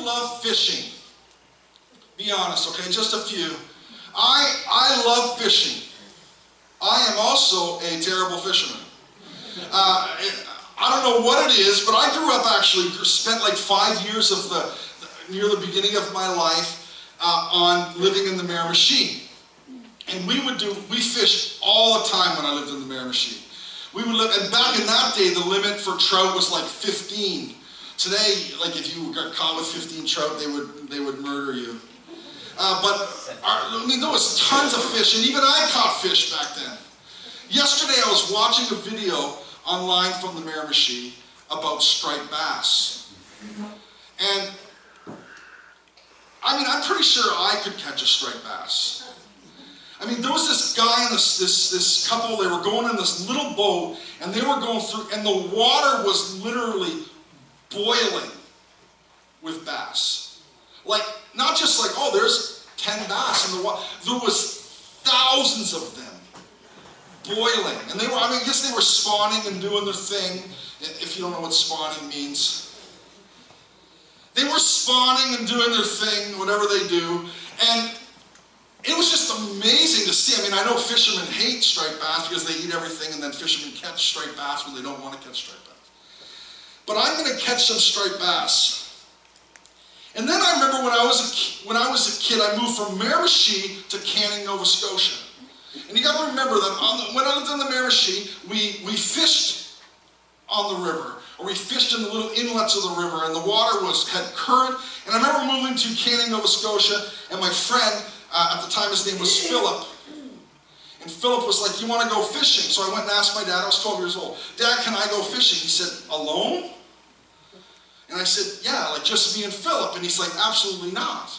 you love fishing? Be honest, okay? Just a few. I love fishing. I am also a terrible fisherman. I don't know what it is, but I grew up actually, spent like 5 years of near the beginning of my life on living in the Miramichi. And we fished all the time when I lived in the Miramichi. And back in that day, the limit for trout was like 15. Today, like if you got caught with 15 trout, they would murder you. There was tons of fish, and even I caught fish back then. Yesterday, I was watching a video online from the Miramichi about striped bass. And, I'm pretty sure I could catch a striped bass. There was this guy and this couple, they were going in this little boat, and they were going through, and the water was literally boiling with bass. Like, not just like, oh, there's 10 bass in the water. There was thousands of them boiling. And I guess they were spawning and doing their thing, if you don't know what spawning means. They were spawning and doing their thing, whatever they do. And it was just amazing to see. I know fishermen hate striped bass because they eat everything, and then fishermen catch striped bass when they don't want to catch striped bass. But I'm going to catch some striped bass. And then I remember when I was a kid, I moved from Miramichi to Canning, Nova Scotia. And you got to remember that when I lived in the Miramichi, we fished on the river, or we fished in the little inlets of the river, and the water had current. And I remember moving to Canning, Nova Scotia, and my friend, at the time his name was Philip. And Philip was like, "You want to go fishing?" So I went and asked my dad. I was 12 years old. "Dad, can I go fishing?" He said, "Alone?" And I said, "Yeah, like just me and Philip." And he's like, "Absolutely not."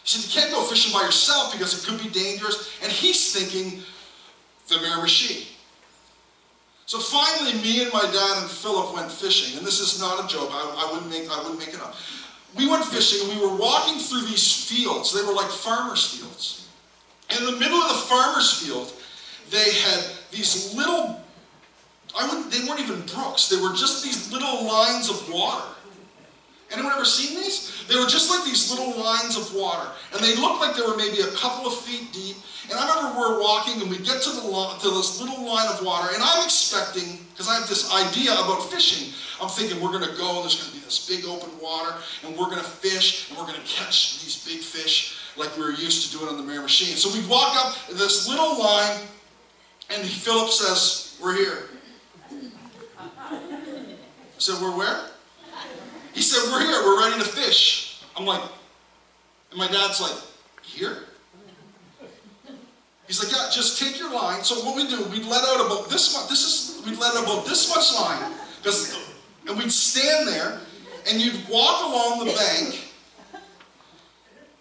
He said, "You can't go fishing by yourself because it could be dangerous." And he's thinking the Miramichi. So finally, me and my dad and Philip went fishing. And this is not a joke. I wouldn't make it up. We went fishing, and we were walking through these fields. They were like farmers' fields. And in the middle of the farmers' field, they had these little, they weren't even brooks. They were just these little lines of water. Anyone ever seen these? They were just like these little lines of water. And they looked like they were maybe a couple of feet deep. And I remember we're walking, and we get to this little line of water, and I'm expecting, because I have this idea about fishing, I'm thinking we're going to go, and there's going to be this big open water, and we're going to fish, and we're going to catch these big fish like we were used to doing on the Miramichi. And so we walk up this little line, and Philip says, "We're here." I said, "We're where?" He said, "We're here, we're ready to fish." I'm like, and my dad's like, "Here?" He's like, "Yeah, just take your line." So what we do, we'd let out about this much, we'd let out about this much line, and we'd stand there, and you'd walk along the bank,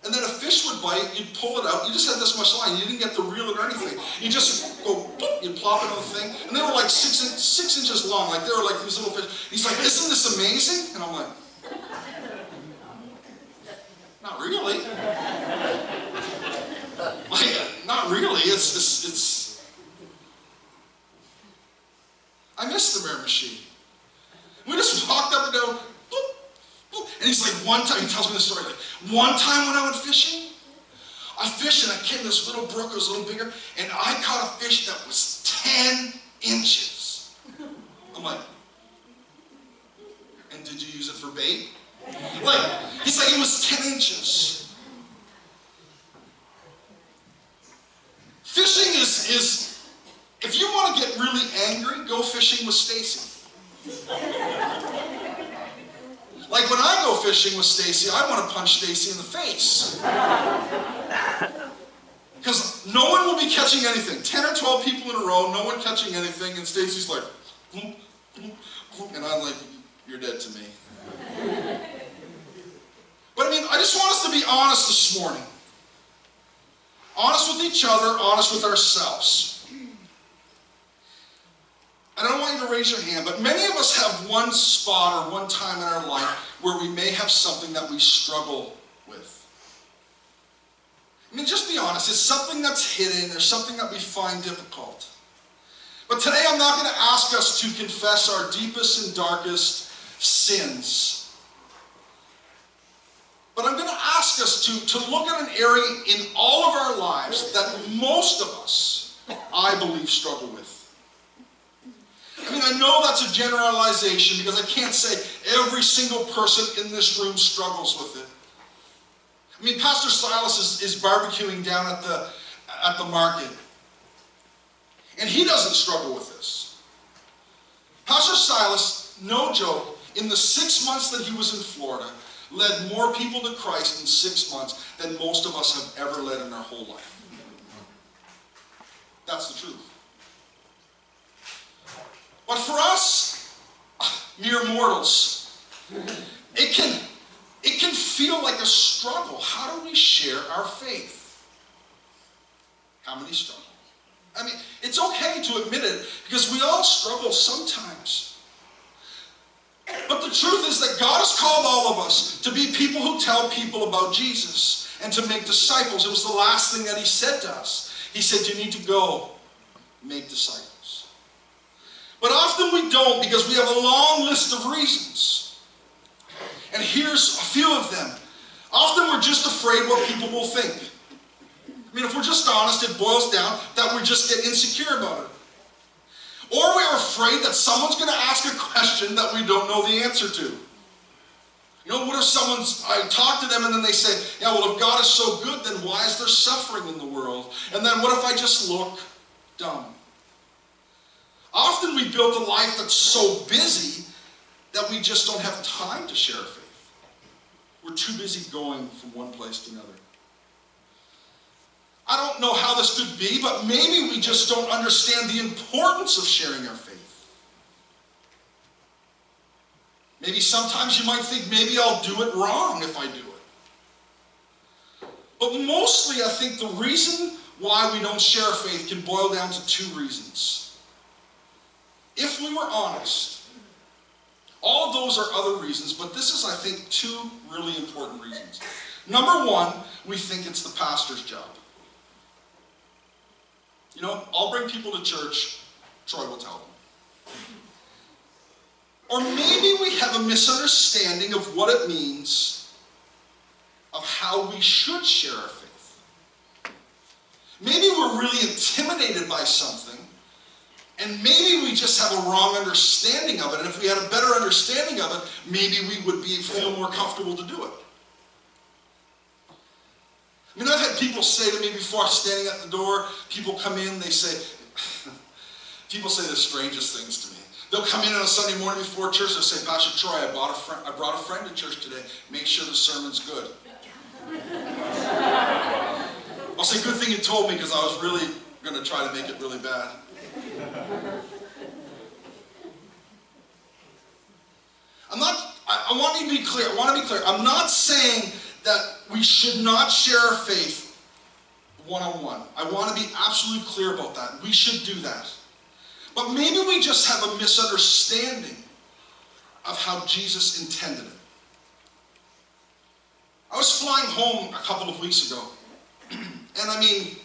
and then a fish would bite, you'd pull it out, you just had this much line, you didn't get to reel it or anything. You just go, boop, you'd plop it on the thing, and they were like 6 inches long, like they were like these little fish. He's like, "Isn't this amazing?" And I'm like, "Not really." Like, not really, it's I miss the Miramichi. We just walked up and down, boop, boop. And he's like, one time, he tells me the story, like, one time when I went fishing, I fished and I came to this little brook, it was a little bigger, and I caught a fish that was 10 inches. I'm like, "And did you use it for bait?" Like, he's like, "It was 10 inches. Fishing is, if you want to get really angry, go fishing with Stacy. Like when I go fishing with Stacy, I want to punch Stacy in the face. Because no one will be catching anything. 10 or 12 people in a row, no one catching anything, and Stacy's like, "Boom, boom, boom," and I'm like, "You're dead to me." But I just want us to be honest this morning. Honest with each other, honest with ourselves. And I don't want you to raise your hand, but many of us have one spot or one time in our life where we may have something that we struggle with. Just be honest. It's something that's hidden. There's something that we find difficult. But today I'm not going to ask us to confess our deepest and darkest sins. But I'm going to ask us to look at an area in all of our lives that most of us, I believe, struggle with. I mean, I know that's a generalization because I can't say every single person in this room struggles with it. I mean, Pastor Silas is barbecuing down at the market. And he doesn't struggle with this. Pastor Silas, no joke, in the 6 months that he was in Florida, led more people to Christ in 6 months than most of us have ever led in our whole life. That's the truth. But for us, mere mortals, it can feel like a struggle. How do we share our faith? How many struggle? I mean, it's okay to admit it because we all struggle sometimes. But the truth is that God has called all of us to be people who tell people about Jesus and to make disciples. It was the last thing that he said to us. He said, you need to go make disciples. But often we don't because we have a long list of reasons. And here's a few of them. Often we're just afraid what people will think. I mean, if we're just honest, it boils down that we just get insecure about it. Or we're afraid that someone's going to ask a question that we don't know the answer to. You know, what if I talk to them and then they say, yeah, well, if God is so good, then why is there suffering in the world? And then what if I just look dumb? Often we build a life that's so busy that we just don't have time to share faith. We're too busy going from one place to another. I don't know how this could be, but maybe we just don't understand the importance of sharing our faith. Maybe sometimes you might think, maybe I'll do it wrong if I do it. But mostly I think the reason why we don't share our faith can boil down to two reasons. If we were honest, all of those are other reasons, but this is, I think, two really important reasons. Number one, we think it's the pastor's job. You know, I'll bring people to church, Troy will tell them. Or maybe we have a misunderstanding of what it means of how we should share our faith. Maybe we're really intimidated by something, and maybe we just have a wrong understanding of it. And if we had a better understanding of it, maybe we would feel more comfortable to do it. I mean, I've had people say to me before, standing at the door, people come in, they say, people say the strangest things to me. They'll come in on a Sunday morning before church, they'll say, Pastor Troy, I brought a friend to church today. Make sure the sermon's good. I'll say, good thing you told me because I was really going to try to make it really bad. I want to be clear. I'm not saying that we should not share our faith one-on-one. I want to be absolutely clear about that. We should do that. But maybe we just have a misunderstanding of how Jesus intended it. I was flying home a couple of weeks ago. And I mean,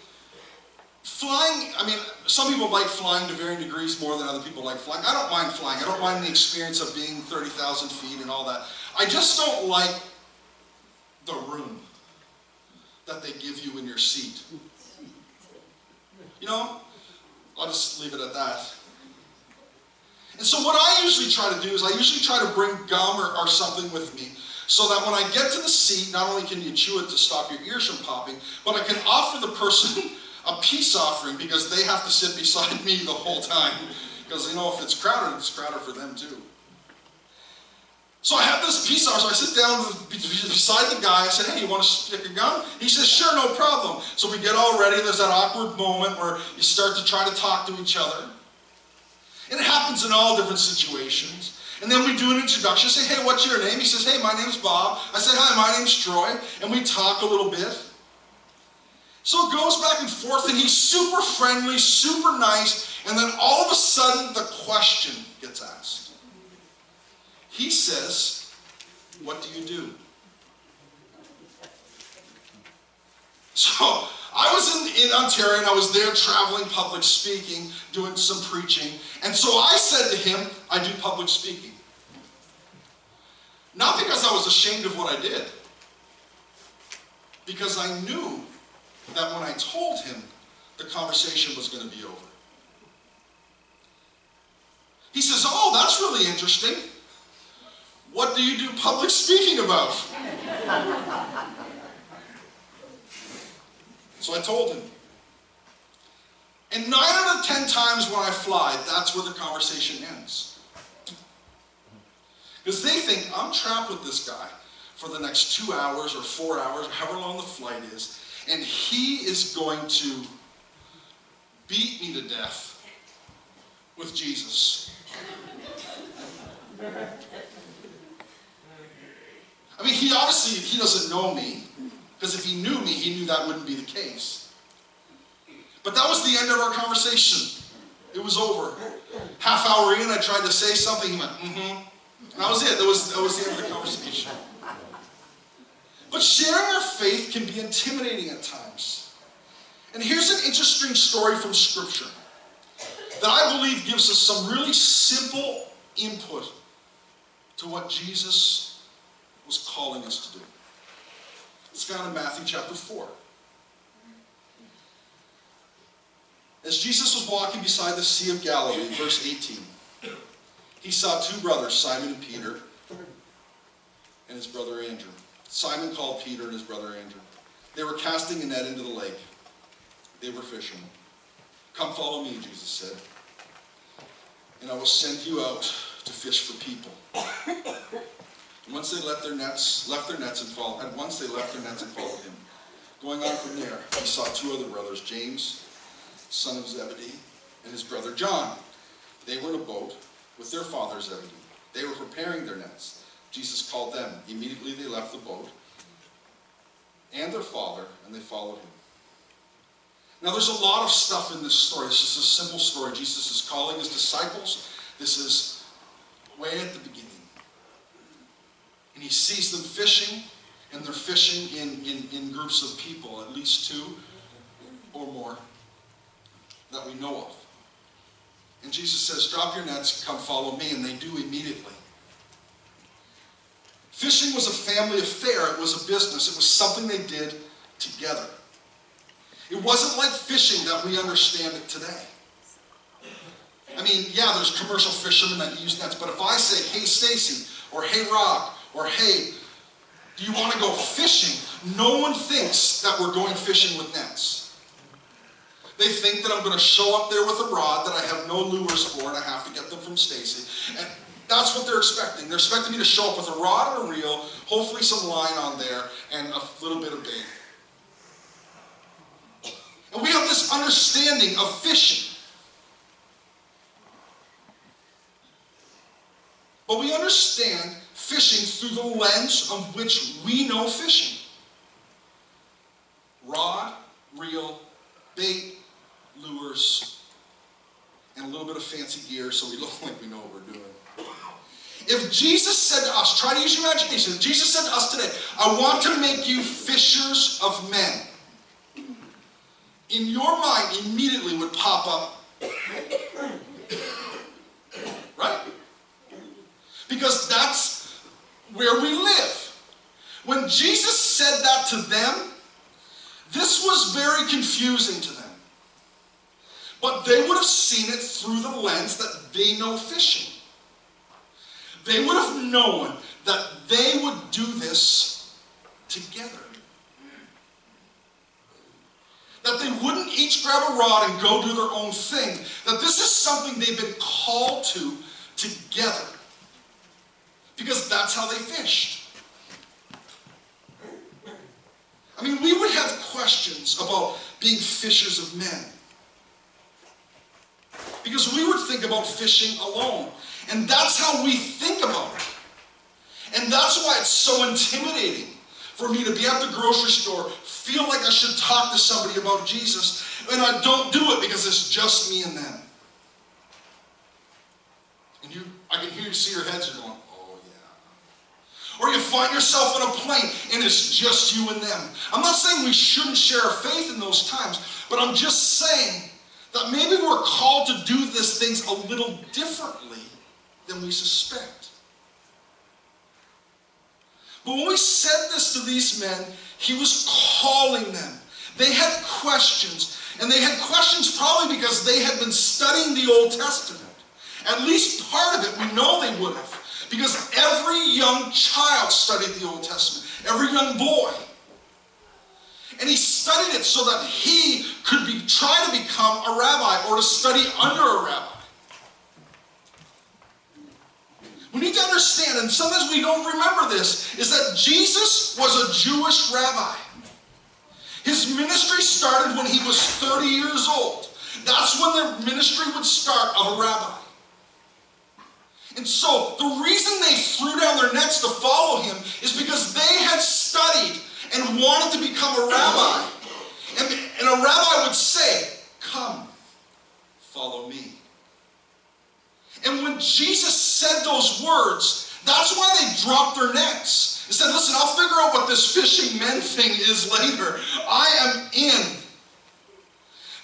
some people like flying to varying degrees more than other people like flying. I don't mind flying. I don't mind the experience of being 30,000 feet and all that. I just don't like the room that they give you in your seat. You know, I'll just leave it at that. And so what I usually try to do is I usually try to bring gum or something with me so that when I get to the seat, not only can you chew it to stop your ears from popping, but I can offer the person a peace offering because they have to sit beside me the whole time. Because, you know, if it's crowded for them too. So I have this peace offering. So I sit down beside the guy. I said, hey, you want to stick a gum? He says, sure, no problem. So we get all ready. There's that awkward moment where you start to try to talk to each other. And it happens in all different situations. And then we do an introduction. I say, hey, what's your name? He says, hey, my name's Bob. I say, hi, my name's Troy. And we talk a little bit. So it goes back and forth, and he's super friendly, super nice. And then all of a sudden, the question gets asked. He says, what do you do? So I was in Ontario, and I was there traveling, public speaking, doing some preaching. And so I said to him, I do public speaking. Not because I was ashamed of what I did. because I knew that when I told him, the conversation was going to be over. He says, oh, that's really interesting. What do you do public speaking about? So I told him. And 9 out of 10 times when I fly, that's where the conversation ends. Because they think I'm trapped with this guy for the next 2 hours or 4 hours, or however long the flight is, and he is going to beat me to death with Jesus. I mean, he doesn't know me, because if he knew me, he knew that wouldn't be the case. But that was the end of our conversation. It was over. Half hour in, I tried to say something, he went, mm-hmm. And that was it. That was the end of the conversation. But sharing our faith can be intimidating at times. And here's an interesting story from Scripture that I believe gives us some really simple input to what Jesus was calling us to do. It's found in Matthew chapter 4. As Jesus was walking beside the Sea of Galilee, verse 18, he saw 2 brothers, Simon and Peter, and his brother Andrew. Simon called Peter and his brother Andrew. They were casting a net into the lake. They were fishermen. Come follow me, Jesus said, and I will send you out to fish for people. And once they left their nets and followed him. Going on from there, he saw 2 other brothers, James, son of Zebedee, and his brother John. They were in a boat with their father Zebedee. They were preparing their nets. Jesus called them. Immediately they left the boat and their father, and they followed him. Now there's a lot of stuff in this story. It's just a simple story. Jesus is calling his disciples. This is way at the beginning. And he sees them fishing, and they're fishing in groups of people, at least 2 or more that we know of. And Jesus says, drop your nets, come follow me, and they do immediately. Fishing was a family affair. It was a business. It was something they did together. It wasn't like fishing that we understand it today. I mean, yeah, there's commercial fishermen that use nets, but if I say, hey, Stacy, or hey, Rock, or hey, do you want to go fishing? No one thinks that we're going fishing with nets. They think that I'm going to show up there with a rod that I have no lures for, and I have to get them from Stacy. And that's what they're expecting. They're expecting me to show up with a rod and a reel, hopefully some line on there, and a little bit of bait. And we have this understanding of fishing. But we understand fishing through the lens of which we know fishing. Rod, reel, bait, lures, and a little bit of fancy gear so we look like we know what we're doing. If Jesus said to us, try to use your imagination, if Jesus said to us today, I want to make you fishers of men, in your mind immediately would pop up, right? Because that's where we live. When Jesus said that to them, this was very confusing to them. But they would have seen it through the lens that they know fishing. They would have known that they would do this together. That they wouldn't each grab a rod and go do their own thing. That this is something they've been called to together. Because that's how they fished. I mean, we would have questions about being fishers of men. Because we would think about fishing alone. And that's how we think about it. And that's why it's so intimidating for me to be at the grocery store, feel like I should talk to somebody about Jesus, and I don't do it because it's just me and them. And I can hear you see your heads, you're going, oh yeah. Or you find yourself on a plane and it's just you and them. I'm not saying we shouldn't share our faith in those times, but I'm just saying that maybe we're called to do these things a little differently than we suspect. But when we said this to these men, he was calling them. They had questions. And they had questions probably because they had been studying the Old Testament. At least part of it, we know they would have. Because every young child studied the Old Testament. Every young boy. And he studied it so that he could try to become a rabbi or to study under a rabbi. We need to understand, and sometimes we don't remember this, is that Jesus was a Jewish rabbi. His ministry started when he was 30 years old. That's when the ministry would start of a rabbi. And so the reason they threw down their nets to follow him is because they had studied and wanted to become a rabbi. And a rabbi would say, "Come, follow me." And when Jesus said those words, that's why they dropped their nets. They said, "Listen, I'll figure out what this fishing men thing is later. I am in."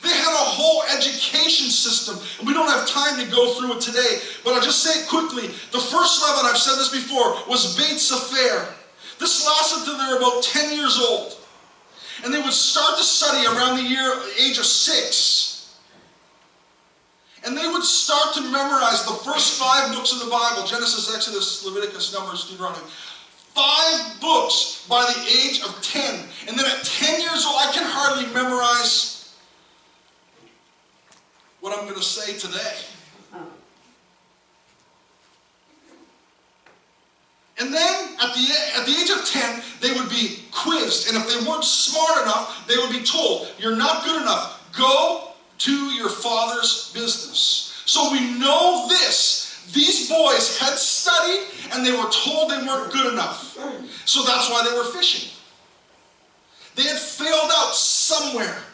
They had a whole education system, and we don't have time to go through it today, but I'll just say it quickly. The first level, and I've said this before, was Beit Sefer. This lasted until they were about 10 years old. And they would start to study around the age of 6. And they would start to memorize the first 5 books of the Bible: Genesis, Exodus, Leviticus, Numbers, Deuteronomy. 5 books by the age of 10. And then at 10 years old, I can hardly memorize what I'm going to say today. And then at the age of 10, they would be quizzed. And if they weren't smart enough, they would be told, "You're not good enough. Go to your father's business." So we know this. These boys had studied and they were told they weren't good enough. So that's why they were fishing. They had failed out somewhere.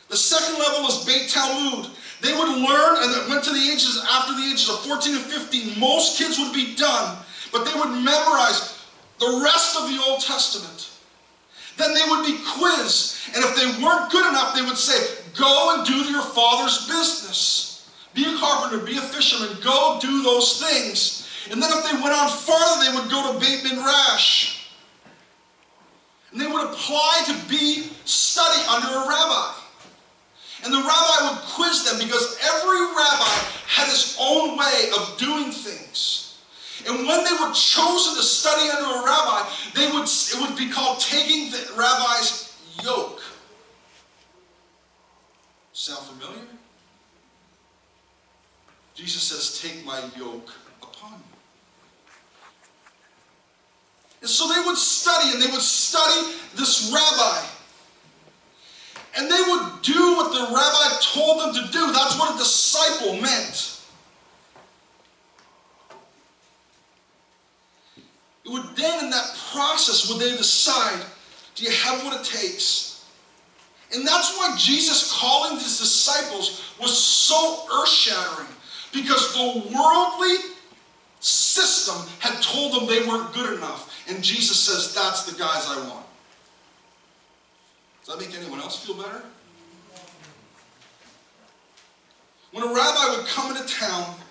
The second level was Beit Talmud. They would learn, and it went to the ages, after the ages of 14 and 15, most kids would be done, but they would memorize the rest of the Old Testament. Then they would be quizzed, and if they weren't good enough, they would say, "Go and do your father's business. Be a carpenter, be a fisherman, go do those things." And then if they went on farther, they would go to Beit Midrash. And they would apply to study under a rabbi. And the rabbi would quiz them because every rabbi had his own way of doing things. And when they were chosen to study under a rabbi, it would be called taking the rabbi's yoke. Sound familiar? Jesus says, "Take my yoke upon you." And so they would study, and they would study this rabbi. And they would do what the rabbi told them to do. That's what a disciple meant. It would then, in that process, would they decide, do you have what it takes? And that's why Jesus calling his disciples was so earth-shattering. Because the worldly system had told them they weren't good enough. And Jesus says, "That's the guys I want." Does that make anyone else feel better? When a rabbi would come into town,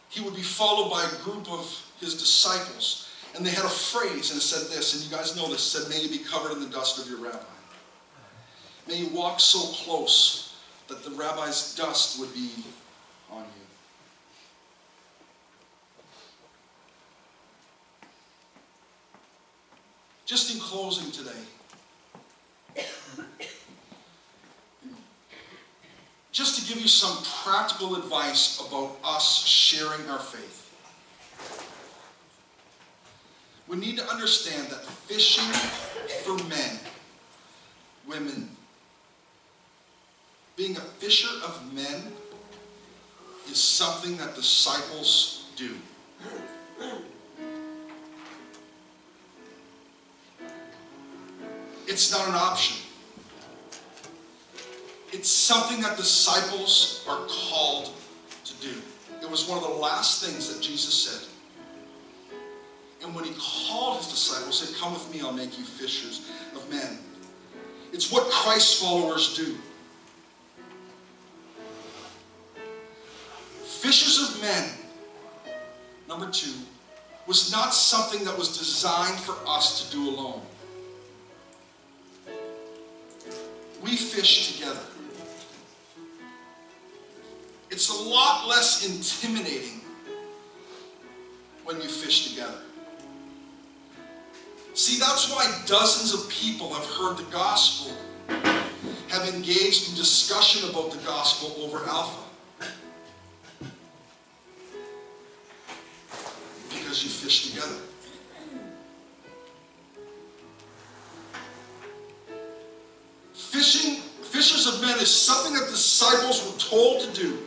he would be followed by a group of his disciples. And they had a phrase, and it said this, and you guys know this, it said, "May you be covered in the dust of your rabbi." May you walk so close that the rabbi's dust would be on you. Just in closing today, just to give you some practical advice about us sharing our faith. We need to understand that fishing for men, women, being a fisher of men is something that disciples do. It's not an option. It's something that disciples are called to do. It was one of the last things that Jesus said. And when he called his disciples, he said, "Come with me, I'll make you fishers of men." It's what Christ's followers do. Fishers of men, number 2, was not something that was designed for us to do alone. We fish together. It's a lot less intimidating when you fish together. See, that's why dozens of people have heard the gospel, have engaged in discussion about the gospel over Alpha. Because you fish together. Fishers of men is something that disciples were told to do.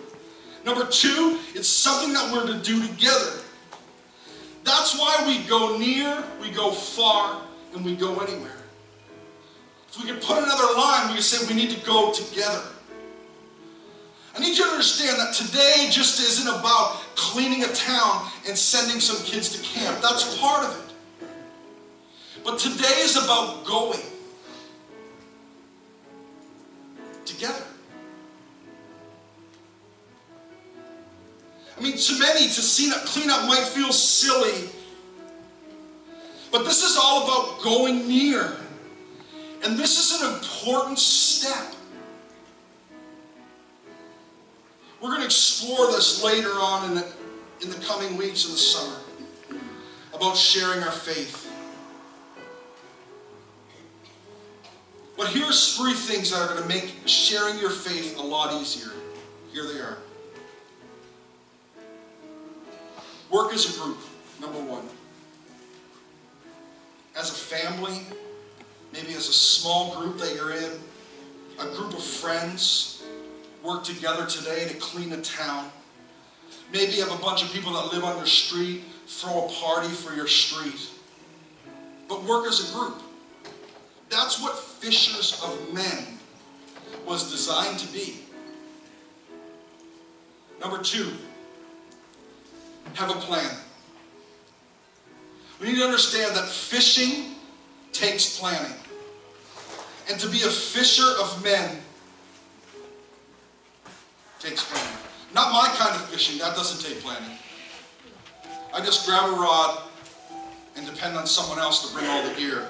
Number two, it's something that we're to do together. That's why we go near, we go far, and we go anywhere. If we could put another line, we could say we need to go together. I need you to understand that today just isn't about cleaning a town and sending some kids to camp. That's part of it. But today is about going together. I mean, to many, to clean up might feel silly, but this is all about going near. And this is an important step. We're going to explore this later on in the coming weeks in the summer, about sharing our faith. But here's 3 things that are going to make sharing your faith a lot easier. Here they are. Work as a group, number 1. As a family, maybe as a small group that you're in, a group of friends, work together today to clean a town. Maybe you have a bunch of people that live on your street, throw a party for your street. But work as a group. That's what fishers of men was designed to be. Number 2, have a plan. We need to understand that fishing takes planning. And to be a fisher of men takes planning. Not my kind of fishing, that doesn't take planning. I just grab a rod and depend on someone else to bring all the gear.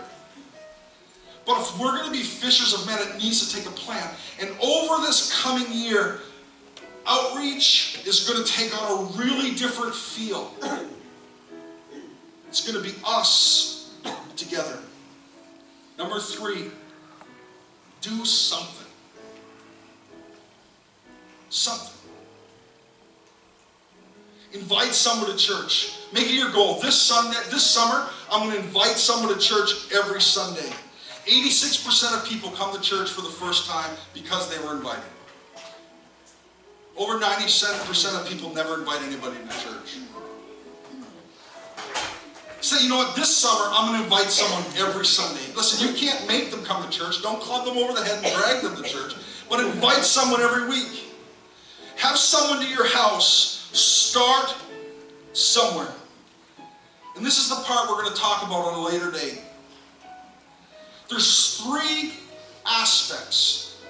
But if we're going to be fishers of men, it needs to take a plan. And over this coming year, outreach is going to take on a really different feel. It's going to be us together. Number 3, do something. Something. Invite someone to church. Make it your goal. This summer, I'm going to invite someone to church every Sunday. 86% of people come to church for the first time because they were invited. Over 97% of people never invite anybody to church. Say, you know what, this summer I'm going to invite someone every Sunday. Listen, you can't make them come to church. Don't club them over the head and drag them to church. But invite someone every week. Have someone to your house. Start somewhere. And this is the part we're going to talk about on a later date. There's 3 aspects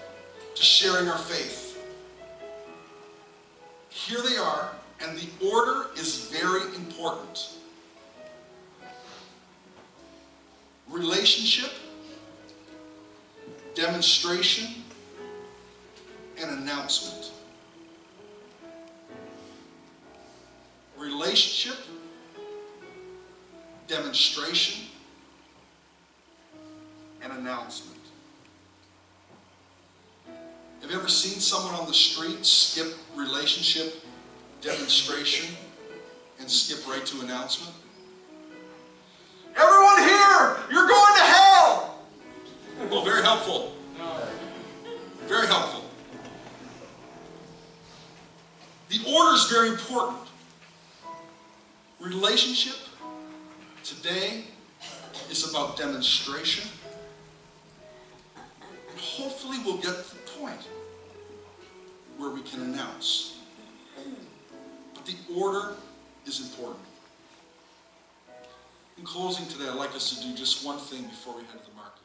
to sharing our faith. Here they are, and the order is very important. Relationship, demonstration, and announcement. Relationship, demonstration, and announcement. Have you ever seen someone on the street skip relationship, demonstration, and skip right to announcement? Everyone here, you're going to hell! Oh, very helpful. Very helpful. The order is very important. Relationship today is about demonstration. And hopefully we'll get to the point where we can announce. But the order is important. In closing today, I'd like us to do just one thing before we head to the market.